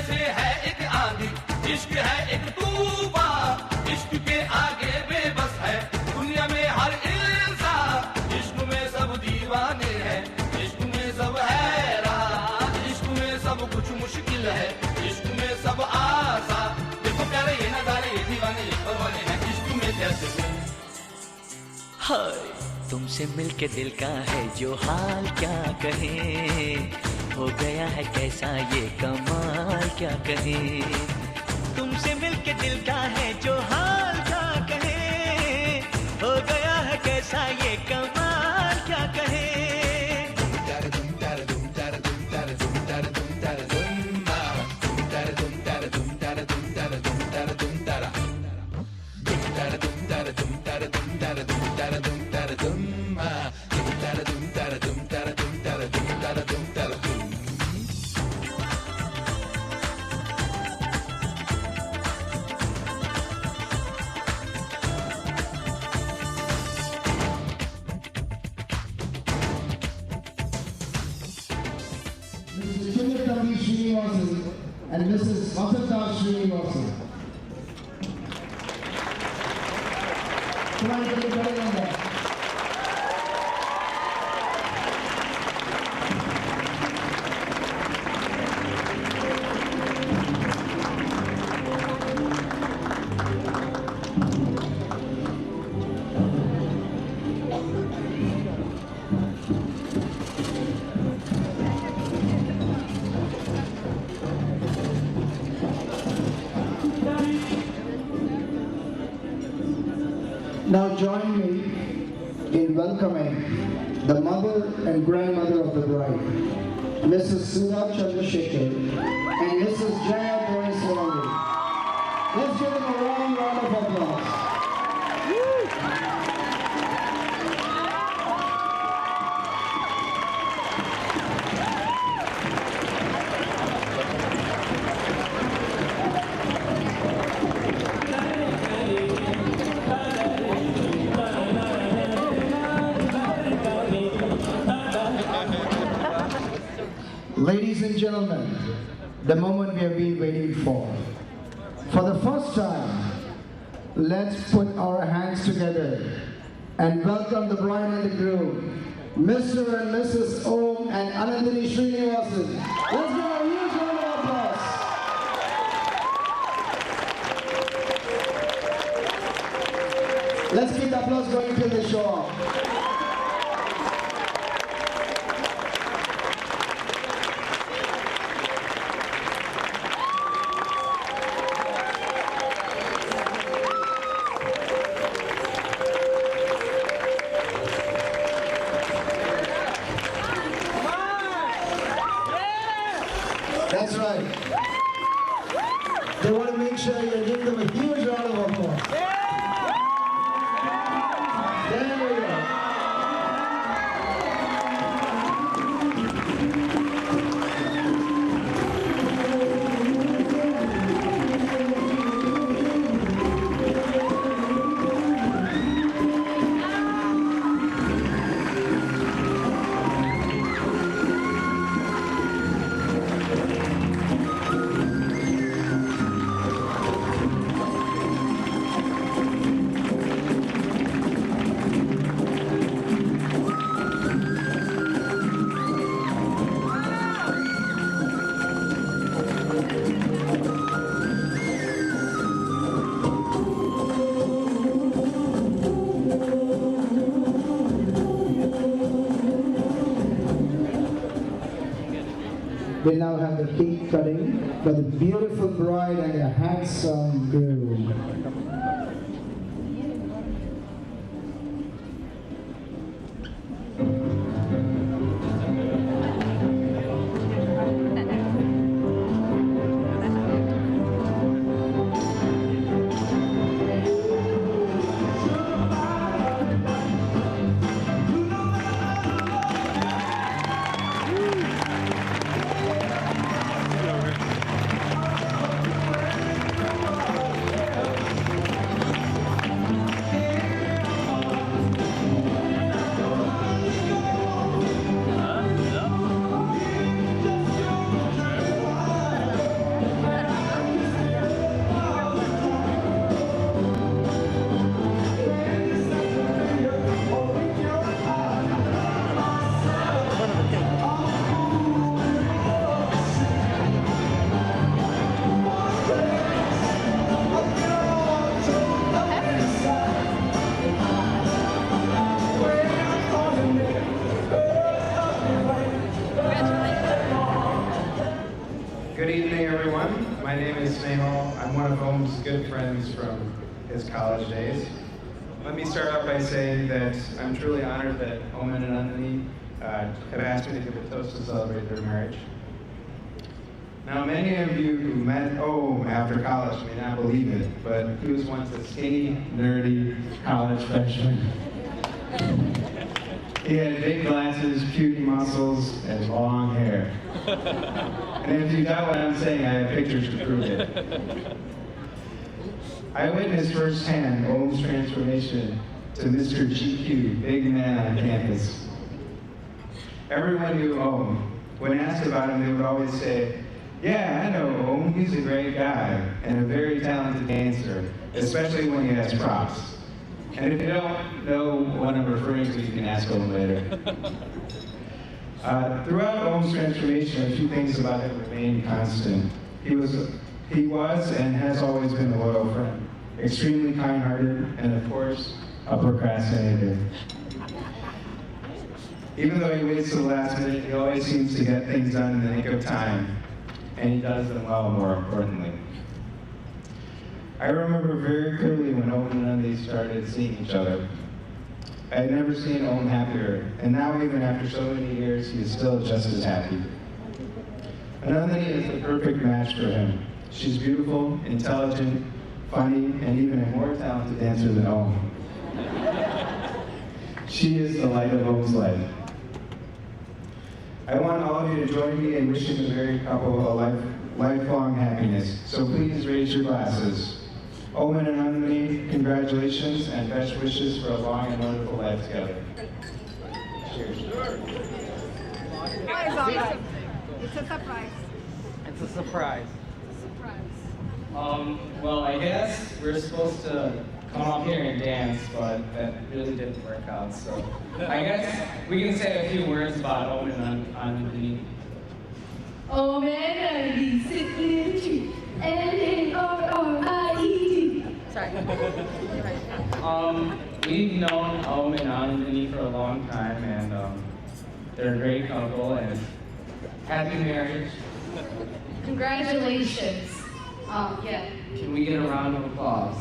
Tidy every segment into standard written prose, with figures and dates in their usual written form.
जैसे है एक आंधी, इश्क है एक तूफान, इश्क के आगे बेबस है दुनिया में हर इंसान। इश्क में सब दीवाने हैं, इश्क में सब हैरान, इश्क में सब कुछ मुश्किल है, इश्क में सब आसान। देखो प्यारे ये नजारे, ये दीवाने ये परवाने हैं, इश्क में कैसे। हाय तुमसे मिलके दिल का है जो हाल क्या कहे, हो गया है कैसा ये कमाल क्या कहे। तुमसे मिलके दिल का है जो हाल क्या कहे, हो गया है कैसा ये कमाल क्या कहे। And Mrs. Vasanta Srinivasan. Come on, get it going on that. Now join me in welcoming the mother and grandmother of the bride, Mrs. Sudha Chandrasekhar and Mrs. Jaya Doriswamy. Let's give them a round of applause. Ladies and gentlemen, the moment we have been waiting for. For the first time, let's put our hands together and welcome the bride and the groom, Mr. and Mrs. Om and Anandini Srinivasan. Let's give a huge round of applause. Let's keep the applause going till they show up. That's right. They want to make sure you give them a huge round of applause. There we go. We now have the cake cutting for the beautiful bride and the handsome groom. everyone. My name is Snehal. I'm one of Om's good friends from his college days. Let me start out by saying that I'm truly honored that Om and Anandini have asked me to give a toast to celebrate their marriage. Now, many of you who met Om after college may not believe it, but he was once a skinny, nerdy college freshman. He had big glasses, puny muscles, and long hair. And if you doubt what I'm saying, I have pictures to prove it. I witnessed firsthand Om's transformation to Mr. GQ, big man on campus. Everyone knew Om. When asked about him, they would always say, "Yeah, I know Om. He's a great guy and a very talented dancer, especially when he has props." And if you don't know what I'm referring to, you can ask Om later. Throughout Om's transformation, a few things about him remained constant. He was and has always been a loyal friend, extremely kind-hearted, and of course, a procrastinator. Even though he waits to the last minute, he always seems to get things done in the nick of time, and he does them well, more importantly. I remember very clearly when Om and Anandini started seeing each other. I had never seen Om happier, and now even after so many years, he is still just as happy. Anandini is the perfect match for him. She's beautiful, intelligent, funny, and even a more talented dancer than Om. She is the light of Om's life. I want all of you to join me in wishing the married couple a lifelong happiness. So please raise your glasses. Om and Anandini, congratulations and best wishes for a long and wonderful life together. Cheers. It's a surprise. It's a surprise. Surprise. Well, I guess we're supposed to come up here and dance, but that really didn't work out. So I guess we can say a few words about Om and Anandini. Oh man, I sit in the tree. N-A-R-R-I-E-T. Sorry. We've known Om and Anandini for a long time, and they're a great couple, and happy marriage. Congratulations. Yeah. Can we get a round of applause?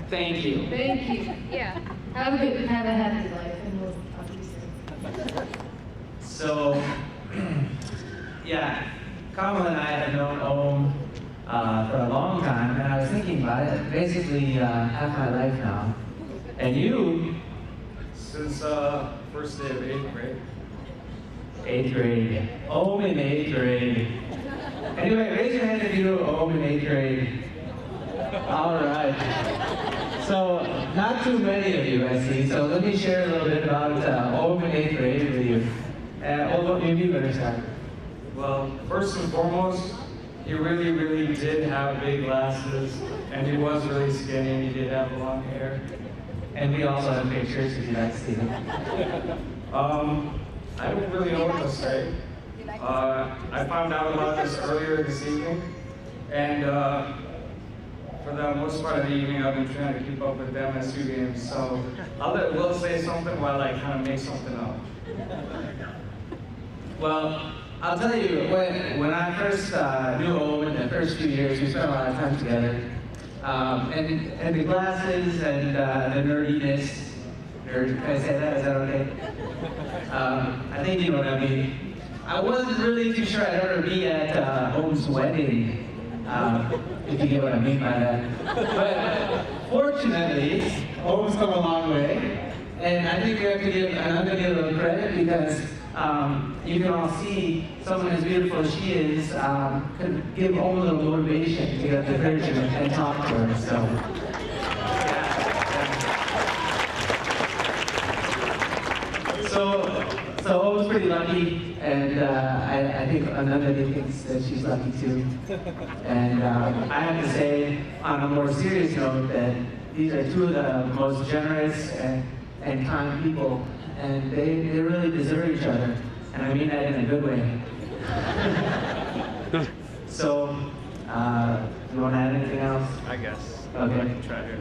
Thank you. Thank you. Yeah. Have a happy life, and we'll talk to you soon. So, yeah, Kamala and I have known Om for a long time, and I was thinking about it, basically half my life now. And you? Since first day of 8th grade. 8th grade. Om in 8th grade. Anyway, raise your hand if you know Om in 8th grade. All right. So, not too many of you, I see. So let me share a little bit about Om in 8th grade with you. Om, maybe you better start. Well, first and foremost, he really did have big glasses, and he was really skinny, and he did have long hair. And we also have pictures if you'd like to see them. I don't really know what to say. I found out about this earlier this evening, and for the most part of the evening, I've been trying to keep up with them MSU games, so I'll let Will say something while I kind of make something up. Well, I'll tell you, when I first knew Om in the first few years, we spent a lot of time together. And the glasses and the nerdiness. Can I say that? Is that okay? I think you know what I mean. I wasn't really too sure I'd ever be at Om's wedding, if you get what I mean by that. But fortunately, Om's come a long way. And I think we have to give Anandini a little credit because you can all see someone as beautiful as she is could give Om a little motivation to get up the courage and talk to her. So Om's pretty lucky, and I think Anandini thinks that she's lucky too. And I have to say, on a more serious note, that these are two of the most generous and kind people, and they really deserve each other, and I mean that in a good way. So, you want to add anything else? I guess. Okay. Try here.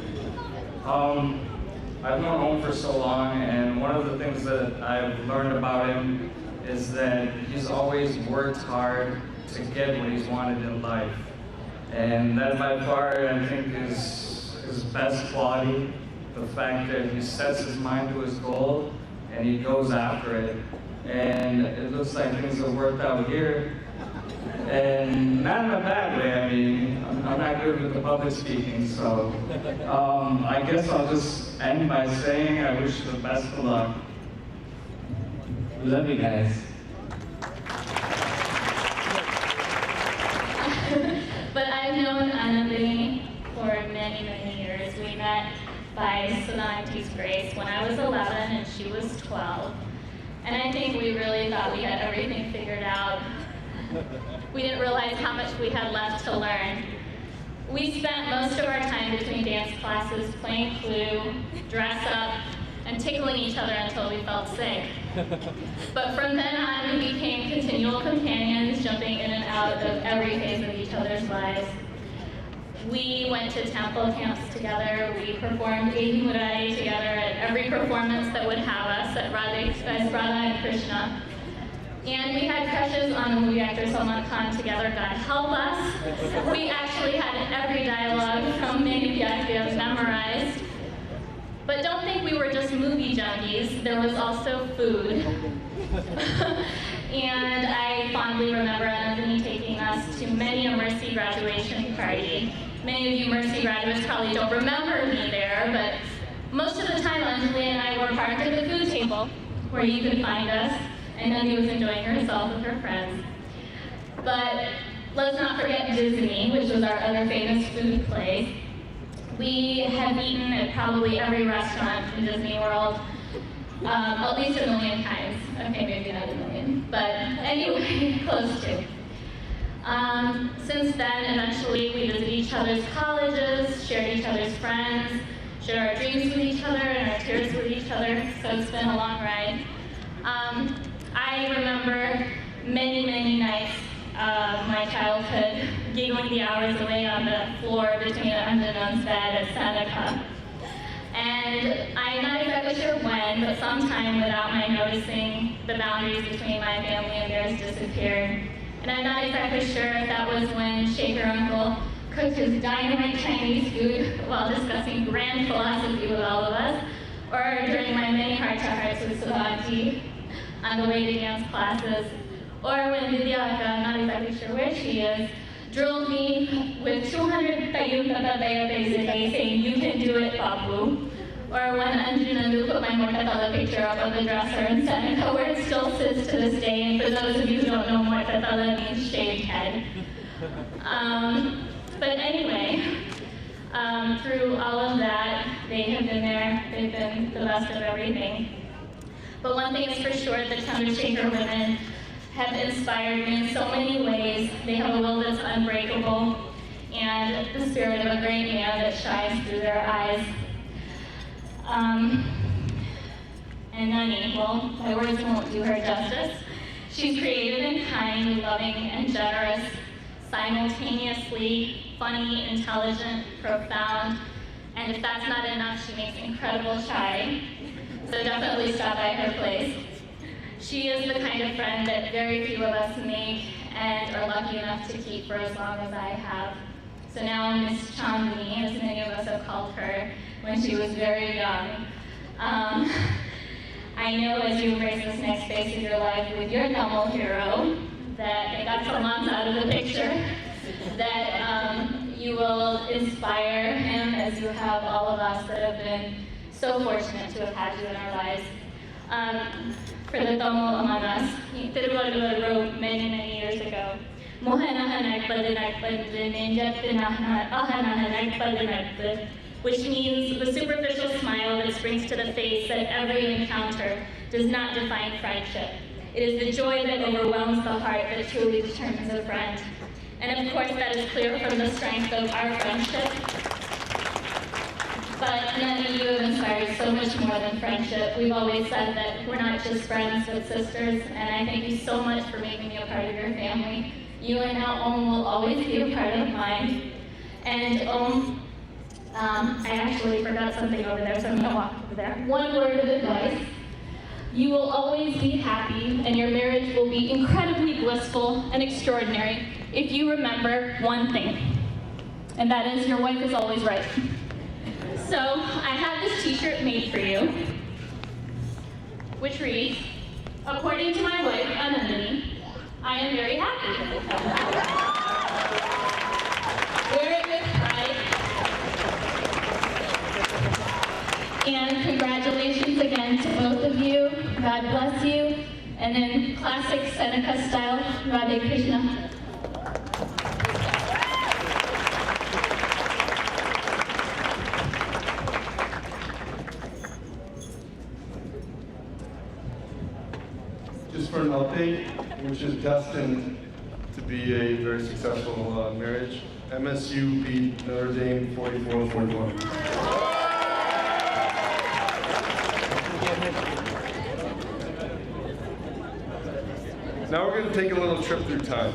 I've known Om for so long, and one of the things that I've learned about him is that he's always worked hard to get what he's wanted in life. And that by far, I think, is his best quality. The fact that he sets his mind to his goal and he goes after it. And it looks like things have worked out here. And not in a bad way. I mean, I'm not good with the public speaking, so I guess I'll just end by saying I wish you the best of luck. We love you guys. But I've known Anandini for many, many years. We met by Solanti's grace when I was 11 and she was 12. And I think we really thought we had everything figured out. We didn't realize how much we had left to learn. We spent most of our time between dance classes playing Clue, dress up, and tickling each other until we felt sick. But from then on, we became continual companions, jumping in and out of every phase of each other's lives. We went to temple camps together. We performed Adi Murari together at every performance that would have us at as Radha and Krishna. And we had crushes on the movie actor Salman Khan together, God help us. We actually had every dialogue from Many Pyar Kiya memorized. But don't think we were just movie junkies. There was also food. And I fondly remember Anandini taking us to many a Mercy graduation party. Many of you Mercy graduates probably don't remember me there, but most of the time Anjali and I were parked at the food table, where you could find us, and Nandi was enjoying herself with her friends. But let's not forget Disney, which was our other famous food place. We have eaten at probably every restaurant in Disney World, at least 1 million times. Okay, maybe not 1 million, but anyway, close to. Since then, eventually, we visited each other's colleges, shared each other's friends, shared our dreams with each other and our tears with each other, so it's been a long ride. I remember many, many nights of my childhood giggling the hours away on the floor between Anjan's bed at Seneca. And I'm not exactly sure when, but sometime without my noticing, the boundaries between my family and theirs disappeared. And I'm not exactly sure if that was when Shaker Uncle cooked his dynamite Chinese food while discussing grand philosophy with all of us, or during my many heart-to-hearts with Subhati on the way to dance classes, or when Vidyaka, I'm not exactly sure where she is, drilled me with 200 tayyum tatabayabes a day saying, "You can do it, Babu." Or when Anju Nandu put my Mortatala picture up on the dresser in Seneca, where it still sits to this day, and for those of you who don't know, Mortatala means shaved head. But anyway, through all of that, they have been there, they've been the best of everything. But one thing is for sure, the Chandrasekhar women have inspired me in so many ways. They have a will that's unbreakable, and the spirit of a great man that shines through their eyes. And Nani, well, my words won't do her justice. She's creative and kind, loving and generous, simultaneously funny, intelligent, profound, and if that's not enough, she makes incredible chai. So definitely stop by her place. She is the kind of friend that very few of us make and are lucky enough to keep for as long as I have. So now Miss Chandni, as many of us have called her when she was very young. I know as you embrace this next phase of your life with your Tamil hero, that it got Salman's out of the picture, that you will inspire him as you have all of us that have been so fortunate to have had you in our lives. For the Tamil among us, Thiruvalluvar wrote many, many years ago, which means the superficial smile that springs to the face at every encounter does not define friendship. It is the joy that overwhelms the heart that truly determines a friend. And of course, that is clear from the strength of our friendship. But Nani, you have inspired so much more than friendship. We've always said that we're not just friends, but sisters, and I thank you so much for making me a part of your family. You and now Om will always be a part of mine. And I actually forgot something over there, so I'm gonna walk over there. One word of advice. You will always be happy, and your marriage will be incredibly blissful and extraordinary if you remember one thing, and that is your wife is always right. So I have this t-shirt made for you, which reads, according to my wife, Anandini, I am very happy. Wear it with pride. And congratulations again to both of you. God bless you. And in classic Seneca style, Radhe Krishna. Just for an update, which is destined to be a very successful marriage, MSU beat Notre Dame 44-41. Now we're going to take a little trip through time.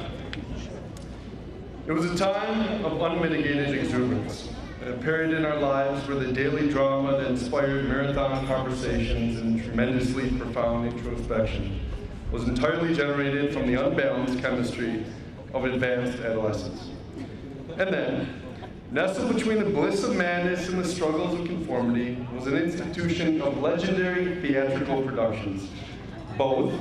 It was a time of unmitigated exuberance, a period in our lives where the daily drama that inspired marathon conversations and tremendously profound introspection was entirely generated from the unbalanced chemistry of advanced adolescence. And then, nestled between the bliss of madness and the struggles of conformity was an institution of legendary theatrical productions, both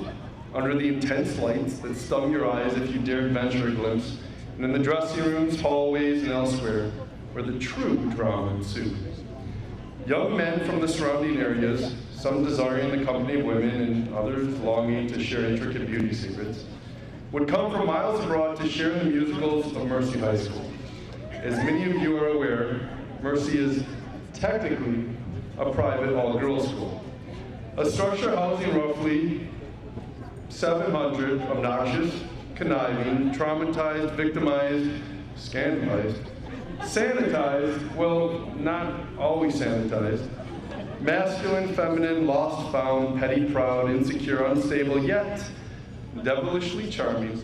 under the intense lights that stung your eyes if you dared venture a glimpse, and in the dressing rooms, hallways, and elsewhere, where the true drama ensued. Young men from the surrounding areas, some desiring the company of women and others longing to share intricate beauty secrets, would come from miles abroad to share in the musicals of Mercy High School. As many of you are aware, Mercy is technically a private all-girls school, a structure housing roughly 700 obnoxious, conniving, traumatized, victimized, scandalized, sanitized, well, not always sanitized, masculine, feminine, lost, found, petty, proud, insecure, unstable, yet devilishly charming,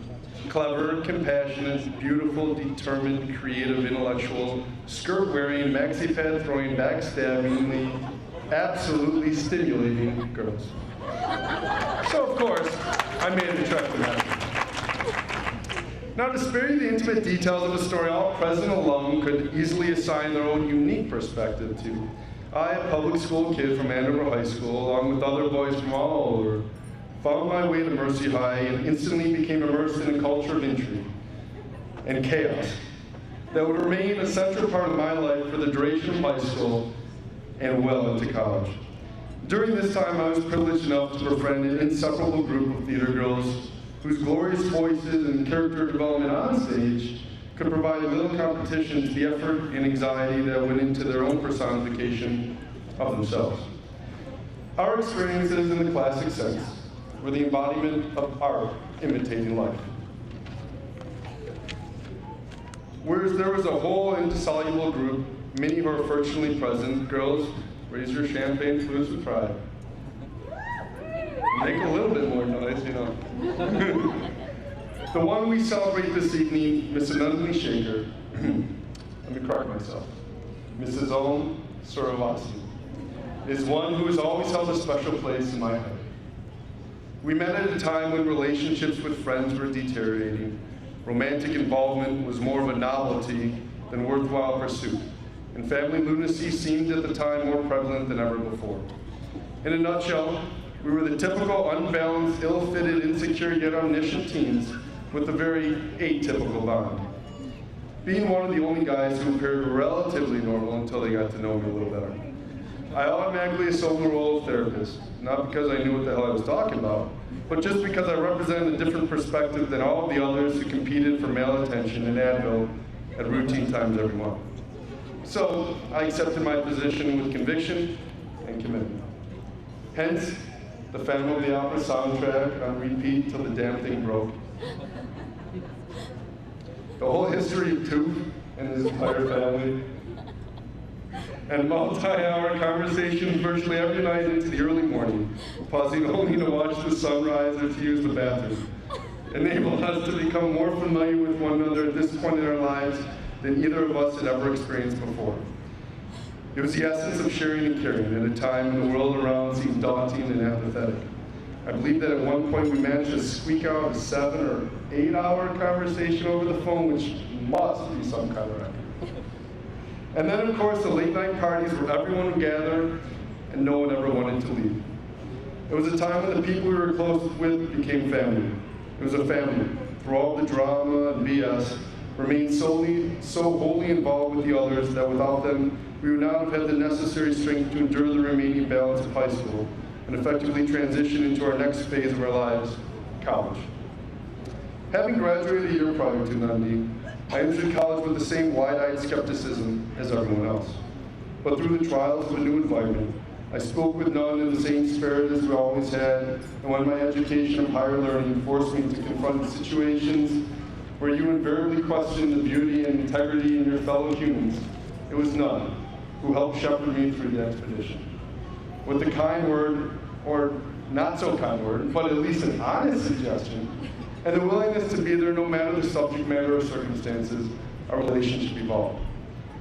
clever, compassionate, beautiful, determined, creative, intellectual, skirt-wearing, maxi-pad-throwing, backstabbingly, absolutely stimulating girls. So, of course, I made the trek to that. Now, to spare you the intimate details of the story all present alum could easily assign their own unique perspective to, I, a public school kid from Andover High School, along with other boys from all over, found my way to Mercy High and instantly became immersed in a culture of intrigue and chaos that would remain a central part of my life for the duration of high school and well into college. During this time, I was privileged enough to befriend an inseparable group of theater girls whose glorious voices and character development on stage could provide little competition to the effort and anxiety that went into their own personification of themselves. Our experiences in the classic sense were the embodiment of art imitating life. Whereas there was a whole indissoluble group, many who are fortunately present, girls, raise your champagne flutes with pride. Make a little bit more noise, you know. The one we celebrate this evening, Miss Anandini Shaker, let me correct myself, Mrs. Om Suravasi, is one who has always held a special place in my heart. We met at a time when relationships with friends were deteriorating. Romantic involvement was more of a novelty than worthwhile pursuit, and family lunacy seemed at the time more prevalent than ever before. In a nutshell, we were the typical unbalanced, ill-fitted, insecure, yet omniscient teens with a very atypical bond. Being one of the only guys who appeared relatively normal until they got to know me a little better, I automatically assumed the role of therapist, not because I knew what the hell I was talking about, but just because I represented a different perspective than all of the others who competed for male attention in Advil at routine times every month. So I accepted my position with conviction and commitment. Hence, the Phantom of the Opera soundtrack on repeat till the damn thing broke. The whole history of Tooth and his entire family, and multi-hour conversations virtually every night into the early morning, pausing only to watch the sunrise or to use the bathroom, enabled us to become more familiar with one another at this point in our lives than either of us had ever experienced before. It was the essence of sharing and caring at a time when the world around seemed daunting and apathetic. I believe that at one point we managed to squeak out a 7 or 8 hour conversation over the phone, which must be some kind of record. And then, of course, the late night parties where everyone would gather and no one ever wanted to leave. It was a time when the people we were close with became family. It was a family. Through all the drama and BS, remained so wholly involved with the others that without them, we would not have had the necessary strength to endure the remaining balance of high school and effectively transition into our next phase of our lives, college. Having graduated a year prior to Anandini, I entered college with the same wide-eyed skepticism as everyone else. But through the trials of a new environment, I spoke with none in the same spirit as we always had, and when my education of higher learning forced me to confront situations where you invariably question the beauty and integrity in your fellow humans, it was none who helped shepherd me through the expedition. With a kind word, or not so kind word, but at least an honest suggestion, and the willingness to be there no matter the subject matter or circumstances, our relationship evolved.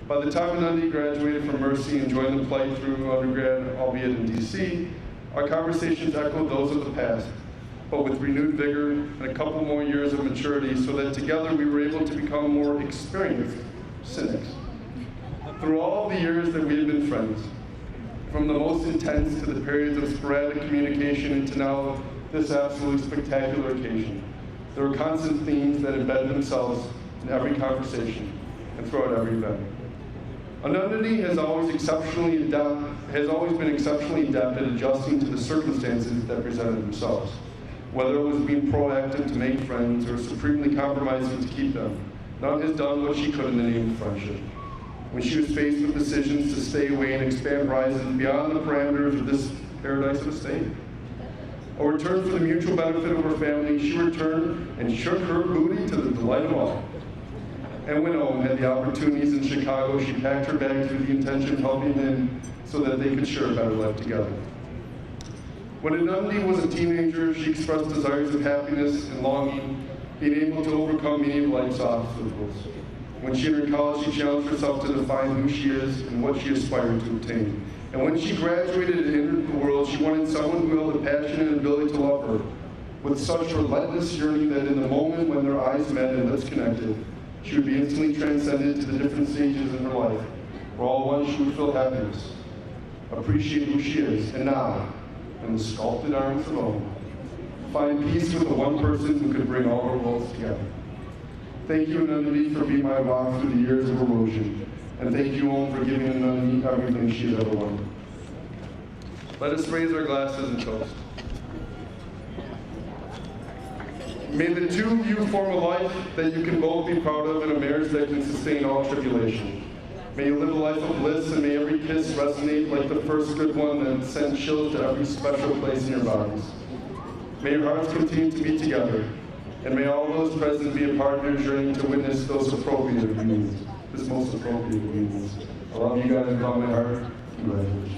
By the time Anandini graduated from Mercy and joined the plight through undergrad, albeit in DC, our conversations echoed those of the past, but with renewed vigor and a couple more years of maturity so that together we were able to become more experienced cynics. Through all the years that we had been friends, from the most intense to the periods of sporadic communication into now this absolutely spectacular occasion, there were constant themes that embedded themselves in every conversation and throughout every event. Anandini has always been exceptionally adept at adjusting to the circumstances that presented themselves, whether it was being proactive to make friends or supremely compromising to keep them. None has done what she could in the name of friendship. When she was faced with decisions to stay away and expand horizons beyond the parameters of this paradise of a state, or return for the mutual benefit of her family, she returned and shook her booty to the delight of all. And when Owen had the opportunities in Chicago, she packed her bags with the intention of helping them so that they could share a better life together. When Anandini was a teenager, she expressed desires of happiness and longing, being able to overcome many of life's obstacles. When she entered college, she challenged herself to define who she is and what she aspired to obtain. And when she graduated and entered the world, she wanted someone who held a passion and ability to love her with such relentless yearning that in the moment when their eyes met and lips connected, she would be instantly transcended to the different stages in her life, where all at once she would feel happiness, appreciate who she is, and now, in the sculpted arms of Owen, find peace with the one person who could bring all her worlds together. Thank you, Anandini, for being my rock through the years of erosion, and thank you, Owen, for giving Anandini everything she has ever wanted. Let us raise our glasses and toast. May the two of you form a life that you can both be proud of and a marriage that can sustain all tribulation. May you live a life of bliss, and may every kiss resonate like the first good one that sends chills to every special place in your bodies. May your hearts continue to beat together, and may all those present be a part of your journey to witness those appropriate unions, this most appropriate unions. I love you guys with all my heart. Congratulations.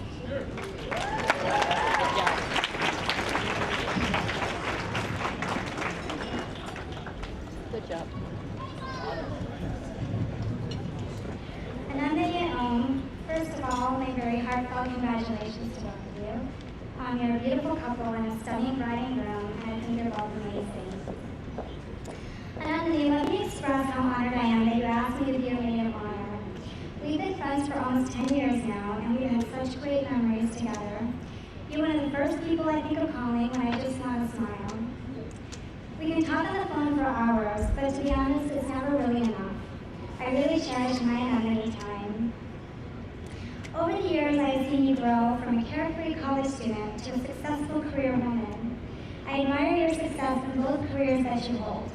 Good job. Anandini and Om, first of all, my very heartfelt congratulations to both of you. You're a beautiful couple and a stunning bride and groom, and I think you're both amazing. Anandini, let me express how honored I am that you asked me to be your maid of honor. We've been friends for almost 10 years now, and we've had such great memories together. You're one of the first people I think of calling when I just want to smile. We can talk on the phone for hours, but to be honest, it's never really enough. I really cherish my Anandini time. Over the years, I have seen you grow from a carefree college student to a successful career woman. I admire your success in both careers that you hold.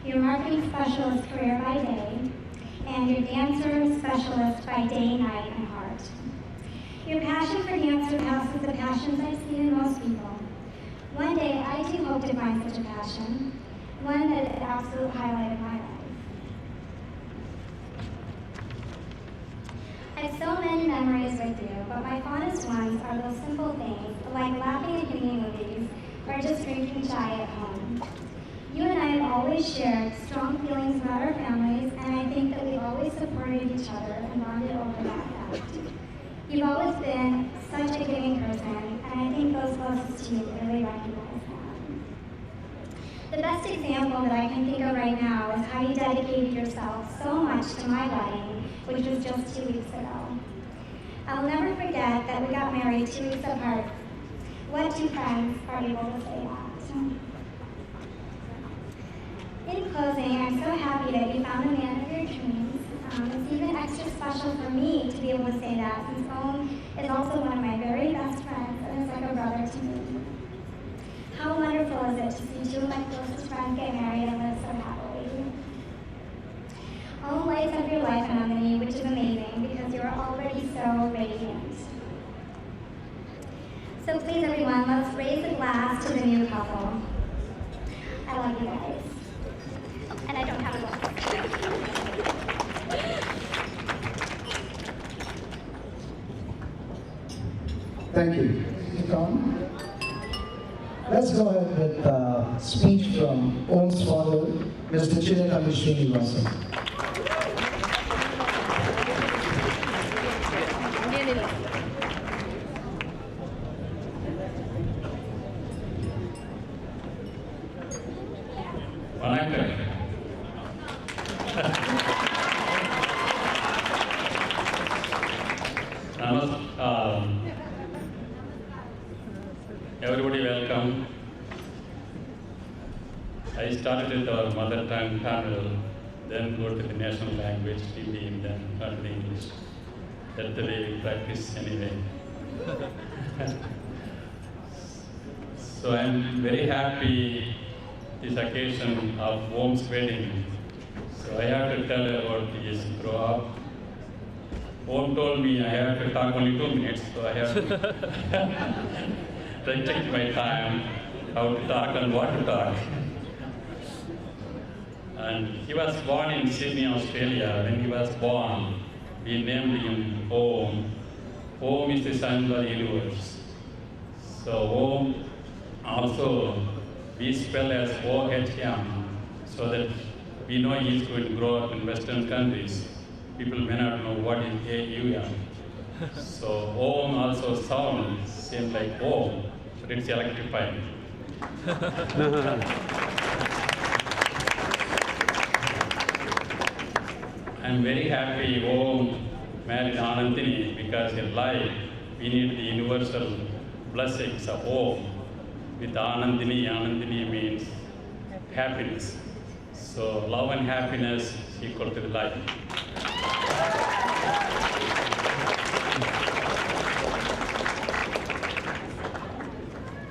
Your marketing specialist career by day, and your dancer specialist by day, night, and heart. Your passion for dance surpasses the passions I've seen in most people. One day, I too hope to find such a passion, one that is the absolute highlight of my life. I have so many memories with you, but my fondest ones are those simple things, like laughing at Hindi movies, or just drinking chai at home. You and I have always shared strong feelings about our families, and I think that we've always supported each other and bonded over that fact. You've always been such a giving person, and I think those closest to you really recognize that. The best example that I can think of right now is how you dedicated yourself so much to my wedding, which was just 2 weeks ago. I'll never forget that we got married 2 weeks apart. What two friends are able to say that? In closing, I'm so happy that you found the man of your dreams. It's even extra special for me to be able to say that, since Om is also one of my very best friends and is like a brother to me. How wonderful is it to see two of my closest friends get married and live so happily. Om lights up your life, Anandini, which is amazing because you're already so radiant. So please, everyone, let's raise a glass to the new couple. I love you guys. And I don't have a glass. Thank you. Tom. Let's go ahead with a speech from Om's father, Mr. Chinakami Srinivasan. Everybody welcome. I started with our mother tongue Tamil, then go to the national language, Hindi, then turn to English. That's the way we practice anyway. So I'm very happy this occasion of Om's wedding. So I have to tell about his grow up. Om told me I have to talk only 2 minutes, so I have to take my time how to talk and what to talk. And he was born in Sydney, Australia. When he was born, we named him Om. Om is the sun of the universe. So Om also we spell as O-H-M, so that we know he is going to grow up in Western countries. People may not know what is A-U-M. So Om also sounds same like Om, but it's electrifying. I'm very happy Om married Anandini because in life we need the universal blessings of Om. With Anandini, Anandini means happiness. So love and happiness equal to the life.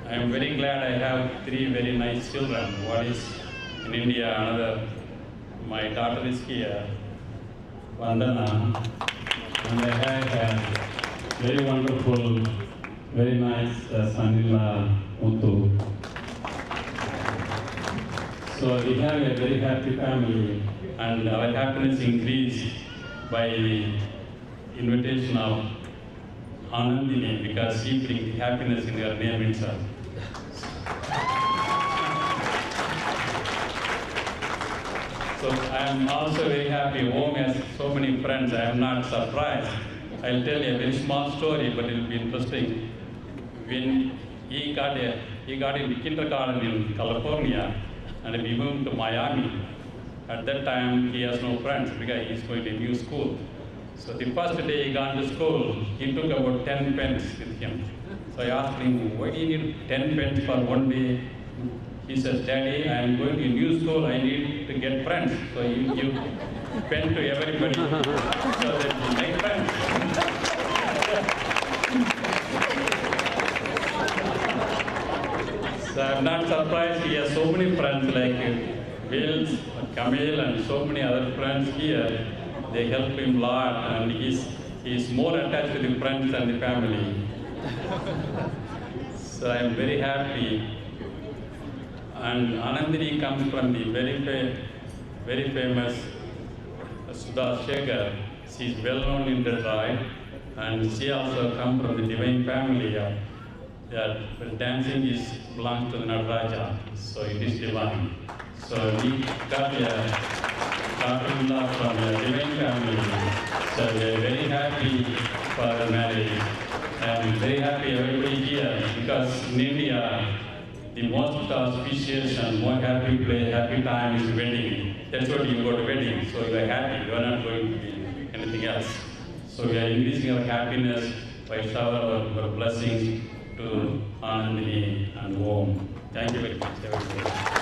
I am very glad I have 3 very nice children. One is in India, another, my daughter is here, Vandana, and I have a very wonderful, very nice son-in-law, Muthu. So we have a very happy family, and our happiness increased by the invitation of Anandini, because she brings the happiness in her name itself. So I am also very happy. Om has so many friends. I am not surprised. I'll tell you a very small story, but it will be interesting. When he got into kindergarten in California, and we moved to Miami. At that time, he has no friends because he is going to a new school. So the first day he got to school, he took about 10 pens with him. So I asked him, why do you need 10 pens for one day? He says, Daddy, I am going to a new school, I need to get friends. So you give pen to everybody so that you make friends. So I'm not surprised he has so many friends like Wills, Camille, and so many other friends here. They help him a lot, and he's more attached to the friends and the family. So I'm very happy. And Anandini comes from the very famous Sudha Shekhar. She's well known in Detroit, and she also comes from the divine family. That dancing belongs to the Nataraja, so it is divine. So we got a daughter-in-law from a divine family. So we are very happy for the marriage. I'm very happy everybody here because in India, the most auspicious and more happy time is wedding. That's what you go to wedding. So you are happy. You are not going to be anything else. So we are increasing our happiness by shower our blessings to Anandini and Om. Thank you very much, everybody.